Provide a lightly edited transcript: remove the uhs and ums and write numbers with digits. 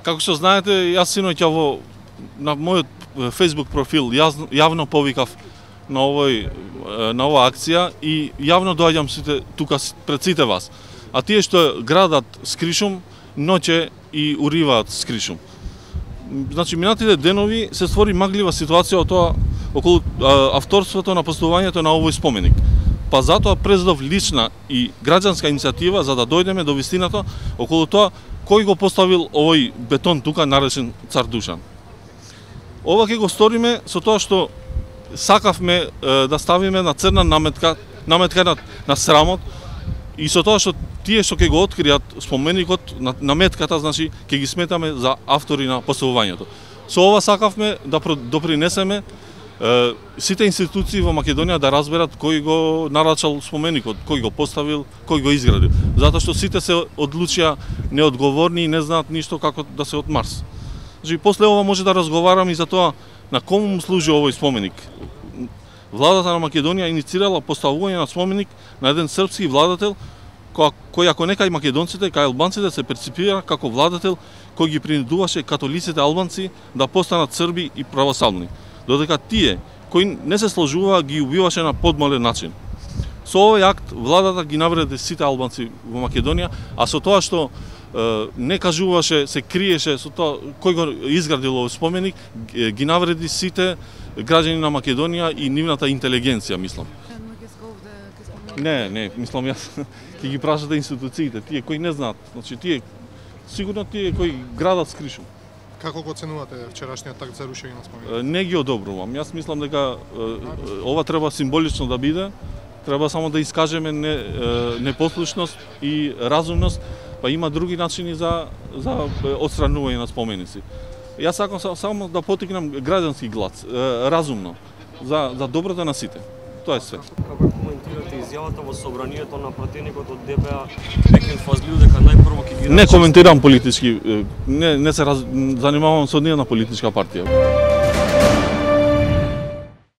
Како што знаете, јас синоќа на мојот Facebook профил јавно повикав на оваа акција и јавно доаѓам тука пред сите вас. А тие што градат скришум, ноќе и уриваат скришум. Значи, минатите денови се створи маглива ситуација околу авторството на поставувањето на овој споменик. Па затоа презедов лична и граѓанска иницијатива за да дојдеме до вистината околу тоа кој го поставил овој бетон тука наречен Цар Душан. Ова ќе го сториме со тоа што сакавме да ставиме на црна наметка на срамот и со тоа што тие што ќе го откријат споменикот, наметката, значи ќе ги сметаме за автори на поставувањето. Со ова сакавме да допринесеме сите институции во Македонија да разберат кој го нарачал споменикот, кој го поставил, кој го изградил. Затоа што сите се одлучија неодговорни и не знаат ништо како да се од Марс. Значи, после ова може да разговараме и за тоа на кому му служи овој споменик. Владата на Македонија инициирала поставување на споменик на еден српски владател кој ако не кај македонците, кај албанците се перципира како владател кој ги принудуваше католиците албанци да постанат срби и православни, додека тие кои не се сложуваа ги убиваше на подмален начин. Со овој акт владата ги навреди сите албанци во Македонија, а со тоа што не кажуваше, се криеше со тоа кој го изградил овој споменик, ги навреди сите граѓани на Македонија и нивната интелигенција, мислам. Не, мислам јас ќе ги прашате институциите, тие кои не знаат, значи тие сигурно тие кои градат скришум. Како го оценувате вчерашниот акт за рушење на споменик? Не ги одобрувам. Јас мислам дека ова треба символично да биде, треба само да искажеме непослушност и разумност, па има други начини за отстранување на споменици. Јас сакам само да потикнам граѓански глас, разумно, за доброто на сите. Тоа е се. Како коментирате изјавата во собранието на пратеникот од ДПА Екен Фазлиу дека најпрво ќе ги Не коментирам политички, не се занимавам со ниједна политичка партија.